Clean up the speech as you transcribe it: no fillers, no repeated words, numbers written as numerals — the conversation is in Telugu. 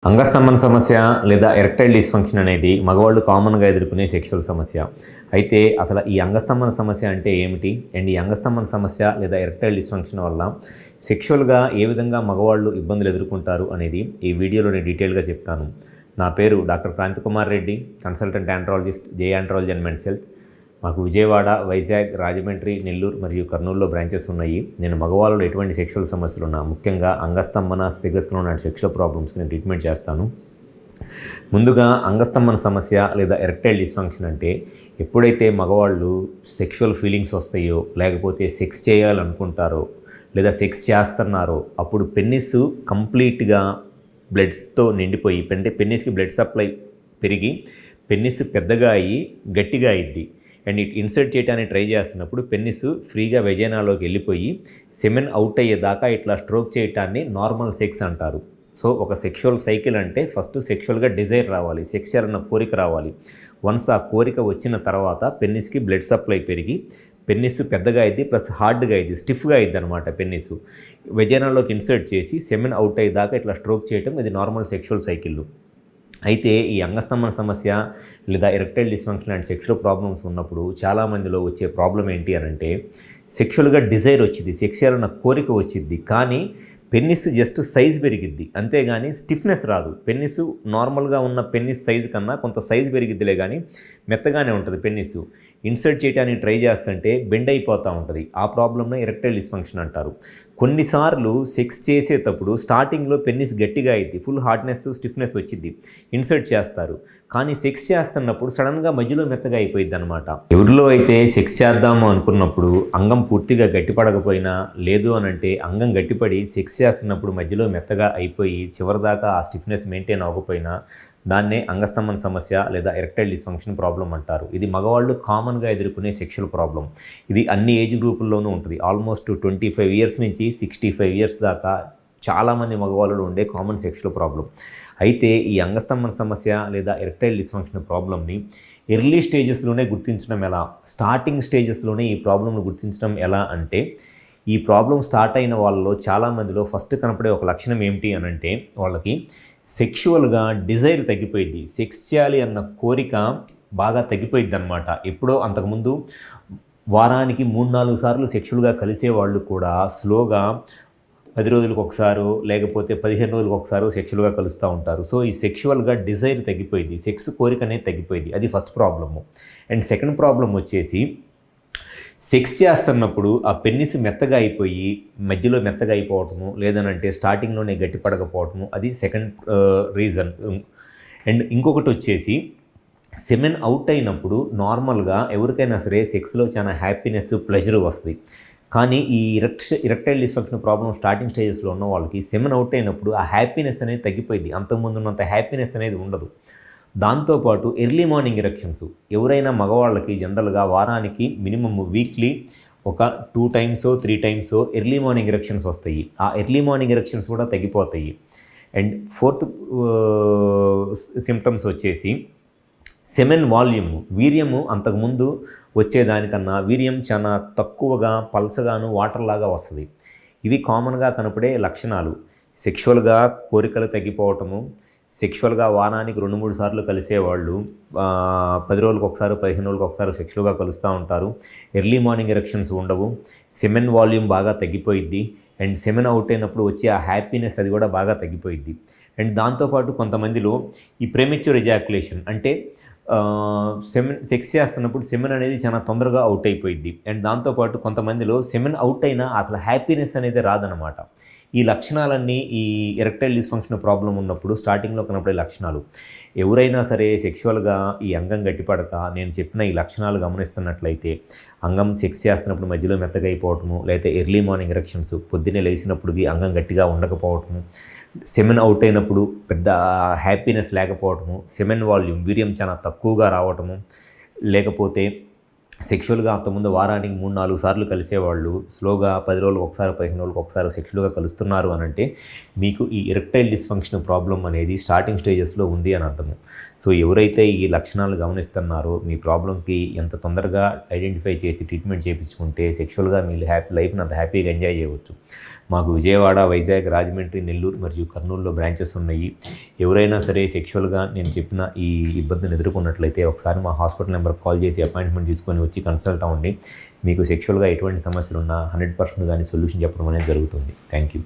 అంగస్తంభన సమస్య లేదా ఎరెక్టైల్ డిస్ఫంక్షన్ అనేది మగవాళ్ళు కామన్గా ఎదుర్కొనే సెక్షువల్ సమస్య. అయితే అసలు ఈ అంగస్తంభన సమస్య అంటే ఏమిటి? అండ్ ఈ అంగస్తంభన సమస్య లేదా ఎరెక్టైల్ డిస్ఫంక్షన్ వల్ల సెక్షువల్గా ఏ విధంగా మగవాళ్ళు ఇబ్బందులు ఎదుర్కొంటారు అనేది ఈ వీడియోలో నేను డీటెయిల్గా చెప్తాను. నా పేరు doctor Kranti Kumar Reddy, consultant andrologist, J andrology and men's health. మాకు విజయవాడ, వైజాగ్, రాజమండ్రి, నెల్లూరు మరియు కర్నూలులో బ్రాంచెస్ ఉన్నాయి. నేను మగవాళ్ళలో ఎటువంటి సెక్షువల్ సమస్యలు ఉన్నా, ముఖ్యంగా అంగస్తంభన, సిగస్లో ఉన్న సెక్షువల్ ప్రాబ్లమ్స్కి నేను ట్రీట్మెంట్ చేస్తాను. ముందుగా అంగస్తంభన సమస్య లేదా ఎరెక్టైల్ డిస్ఫంక్షన్ అంటే ఎప్పుడైతే మగవాళ్ళు సెక్షువల్ ఫీలింగ్స్ వస్తాయో, లేకపోతే సెక్స్ చేయాలనుకుంటారో లేదా సెక్స్ చేస్తున్నారో అప్పుడు పెన్నిస్ కంప్లీట్గా బ్లడ్స్తో నిండిపోయి, పెన్నిస్కి బ్లడ్ సప్లై పెరిగి పెన్నిస్ పెద్దగా అయ్యి గట్టిగా అయ్యిద్ది. అండ్ ఇన్సర్ట్ చేయడానికి ట్రై చేస్తున్నప్పుడు పెన్నిస్ ఫ్రీగా వెజైనాలోకి వెళ్ళిపోయి సెమెన్ అవుట్ అయ్యేదాకా ఇట్లా స్ట్రోక్ చేయటాన్ని నార్మల్ సెక్స్ అంటారు. సో ఒక సెక్షువల్ సైకిల్ అంటే ఫస్ట్ సెక్షువల్గా డిజైర్ రావాలి, సెక్స్ చేయాలన్న కోరిక రావాలి. వన్స్ ఆ కోరిక వచ్చిన తర్వాత పెన్నిస్కి బ్లడ్ సప్లై పెరిగి పెన్నిస్ పెద్దగా అయింది, ప్లస్ హార్డ్గా అయింది, స్టిఫ్గా అయింది అనమాట. పెన్నిస్ వెజైనాలోకి ఇన్సర్ట్ చేసి సెమెన్ అవుట్ అయ్యేదాకా ఇట్లా స్ట్రోక్ చేయటం ఇది నార్మల్ సెక్షువల్ సైకిల్. అయితే ఈ అంగస్తంభన సమస్య లేదా erectile dysfunction and sexual problems ఉన్నప్పుడు చాలామందిలో వచ్చే ప్రాబ్లం ఏంటి అని అంటే సెక్షువల్గా డిజైర్ వచ్చింది, సెక్స్ చేయాలన్న కోరిక వచ్చింది, కానీ పెన్నిస్ జస్ట్ సైజ్ పెరిగిద్ది, అంతేగాని స్టిఫ్నెస్ రాదు. పెన్నిస్ నార్మల్గా ఉన్న పెన్నిస్ సైజు కన్నా కొంత సైజ్ పెరిగిద్దిలే కానీ మెత్తగానే ఉంటుంది. పెన్నిస్ ఇన్సర్ట్ చేయడానికి ట్రై చేస్తుంటే బెండ్ అయిపోతూ ఉంటుంది. ఆ ప్రాబ్లమ్ని ఎరెక్టైల్ డిస్ఫంక్షన్ అంటారు. కొన్నిసార్లు సెక్స్ చేసేటప్పుడు స్టార్టింగ్లో పెన్నిస్ గట్టిగా అయింది, ఫుల్ హార్డ్నెస్, స్టిఫ్నెస్ వచ్చింది, ఇన్సర్ట్ చేస్తారు. కానీ సెక్స్ చేస్తున్నప్పుడు సడన్గా మధ్యలో మెత్తగా అయిపోయింది అనమాట. ఎవరిలో అయితే సెక్స్ చేద్దాము అనుకున్నప్పుడు అంగం పూర్తిగా గట్టిపడకపోయినా, లేదు అని అంటే అంగం గట్టిపడి సెక్స్ చేస్తున్నప్పుడు మధ్యలో మెత్తగా అయిపోయి చివరిదాకా ఆ స్టిఫ్నెస్ మెయింటైన్ అవ్వకపోయినా దాన్నే అంగస్తంభన సమస్య లేదా ఎరెక్టైల్ డిస్ఫంక్షన్ ప్రాబ్లం అంటారు. ఇది మగవాళ్ళు కామన్గా ఎదుర్కొనే సెక్షువల్ ప్రాబ్లం. ఇది అన్ని ఏజ్ గ్రూపుల్లోనూ ఉంటుంది. ఆల్మోస్ట్ 25 ఇయర్స్ నుంచి 65 ఇయర్స్ దాకా చాలామంది మగవాళ్ళలో ఉండే కామన్ సెక్షువల్ ప్రాబ్లం. అయితే ఈ అంగస్తంభన సమస్య లేదా ఎరెక్టైల్ డిస్ఫంక్షన్ ప్రాబ్లమ్ని ఎర్లీ స్టేజెస్లోనే గుర్తించడం ఎలా, స్టార్టింగ్ స్టేజెస్లోనే ఈ ప్రాబ్లమ్ను గుర్తించడం ఎలా అంటే, ఈ ప్రాబ్లం స్టార్ట్ అయిన వాళ్ళలో చాలామందిలో ఫస్ట్ కనపడే ఒక లక్షణం ఏమిటి అని అంటే వాళ్ళకి సెక్షువల్గా డిజైర్ తగ్గిపోయింది, సెక్స్ చేయాలి అన్న కోరిక బాగా తగ్గిపోయింది అనమాట. ఎప్పుడో అంతకుముందు వారానికి 3-4 సార్లు సెక్షువల్గా కలిసేవాళ్ళు కూడా స్లోగా 10 రోజులకు ఒకసారి లేకపోతే 15 రోజులకు ఒకసారి సెక్షువల్గా కలుస్తూ ఉంటారు. సో ఈ సెక్షువల్గా డిజైర్ తగ్గిపోయింది, సెక్స్ కోరిక అనేది తగ్గిపోయింది. అది first problem. And second problem వచ్చేసి సెక్స్ చేస్తున్నప్పుడు ఆ పెన్నిస్ మెత్తగా అయిపోయి మధ్యలో మెత్తగా అయిపోవటము, లేదనంటే స్టార్టింగ్లోనే గట్టిపడకపోవటము, అది సెకండ్ రీజన్. అండ్ ఇంకొకటి వచ్చేసి సెమెన్ అవుట్ అయినప్పుడు నార్మల్గా ఎవరికైనా సరే సెక్స్లో చాలా హ్యాపీనెస్, ప్లెజర్ వస్తుంది. కానీ ఈ ఎరెక్టైల్ డిస్ఫంక్షన్ ప్రాబ్లం స్టార్టింగ్ స్టేజెస్లో ఉన్న వాళ్ళకి సెమెన్ అవుట్ అయినప్పుడు ఆ హ్యాపీనెస్ అనేది తగ్గిపోయింది, అంతకుముందు ఉన్నంత హ్యాపీనెస్ అనేది ఉండదు. దాంతోపాటు ఎర్లీ మార్నింగ్ ఎరెక్షన్స్ ఎవరైనా మగవాళ్ళకి జనరల్గా వారానికి మినిమమ్ వీక్లీ ఒక 2 టైమ్సో 3 టైమ్సో ఎర్లీ మార్నింగ్ ఎరెక్షన్స్ వస్తాయి. ఆ ఎర్లీ మార్నింగ్ ఎరెక్షన్స్ కూడా తగ్గిపోతాయి. అండ్ ఫోర్త్ సిమ్టమ్స్ వచ్చేసి సెమెన్ వాల్యూమ్, వీర్యము అంతకుముందు వచ్చేదానికన్నా వీర్యం చాలా తక్కువగా, పల్చగాను, వాటర్ లాగా వస్తుంది. ఇవి కామన్గా కనపడే లక్షణాలు. సెక్షువల్గా కోరికలు తగ్గిపోవటము, సెక్షువల్గా వారానికి 2-3 సార్లు కలిసేవాళ్ళు 10 రోజులకు ఒకసారి, 15 రోజులకు ఒకసారి సెక్షువల్గా కలుస్తూ ఉంటారు. ఎర్లీ మార్నింగ్ ఎరెక్షన్స్ ఉండవు, సెమెన్ వాల్యూమ్ బాగా తగ్గిపోయిద్ది. అండ్ సెమెన్ అవుట్ అయినప్పుడు వచ్చే ఆ హ్యాపీనెస్ అది కూడా బాగా తగ్గిపోయిద్ది. అండ్ దాంతోపాటు కొంతమందిలో ఈ ప్రెమెచ్యూర్ ఎజాక్యులేషన్ అంటే సెక్స్ చేస్తున్నప్పుడు సెమెన్ అనేది చాలా తొందరగా అవుట్ అయిపోయింది. అండ్ దాంతోపాటు కొంతమందిలో సెమెన్ అవుట్ అయినా అసలు హ్యాపీనెస్ అనేది రాదనమాట. ఈ లక్షణాలన్నీ ఈ ఎరెక్టైల్ డిస్ఫంక్షన్ ప్రాబ్లం ఉన్నప్పుడు స్టార్టింగ్లో కనపడే లక్షణాలు. ఎవరైనా సరే సెక్షువల్గా ఈ అంగం గట్టిపడక నేను చెప్పిన ఈ లక్షణాలు గమనిస్తున్నట్లయితే, అంగం సెక్స్ చేస్తున్నప్పుడు మధ్యలో మెత్తగా అయిపోవటము, లేకపోతే ఎర్లీ మార్నింగ్ ఎరెక్షన్స్, పొద్దున్నే లేచినప్పటికీ అంగం గట్టిగా ఉండకపోవటము, సెమెన్ అవుట్ అయినప్పుడు పెద్ద హ్యాపీనెస్ లేకపోవటము, సెమెన్ వాల్యూమ్ వీర్యం చాలా తక్కువగా రావటము, లేకపోతే సెక్షువల్గా అంతకుముందు వారానికి 3-4 సార్లు కలిసేవాళ్ళు స్లోగా 10 రోజులకు ఒకసారి, 15 రోజులకు ఒకసారి సెక్షువల్గా కలుస్తున్నారు అని అంటే మీకు ఈ ఎరెక్టైల్ డిస్ఫంక్షన్ ప్రాబ్లం అనేది స్టార్టింగ్ స్టేజెస్లో ఉంది అని అర్థము. సో ఎవరైతే ఈ లక్షణాలు గమనిస్తున్నారో మీ ప్రాబ్లంకి ఎంత తొందరగా ఐడెంటిఫై చేసి ట్రీట్మెంట్ చేయించుకుంటే సెక్షువల్గా మీ లైఫ్ని అంత హ్యాపీగా ఎంజాయ్ చేయవచ్చు. మాకు విజయవాడ, వైజాగ్, రాజమండ్రి, నెల్లూరు మరియు కర్నూలులో బ్రాంచెస్ ఉన్నాయి. ఎవరైనా సరే సెక్షువల్గా నేను చెప్పిన ఈ ఇబ్బందిని ఎదుర్కొన్నట్లయితే ఒకసారి మా హాస్పిటల్ నెంబర్కి కాల్ చేసి అపాయింట్మెంట్ తీసుకొని వచ్చి కన్సల్ట్ అవ్వండి. మీకు సెక్షువల్గా ఎటువంటి సమస్యలు ఉన్నా 100% దాని సొల్యూషన్ చెప్పడం అనేది జరుగుతుంది. Thank you.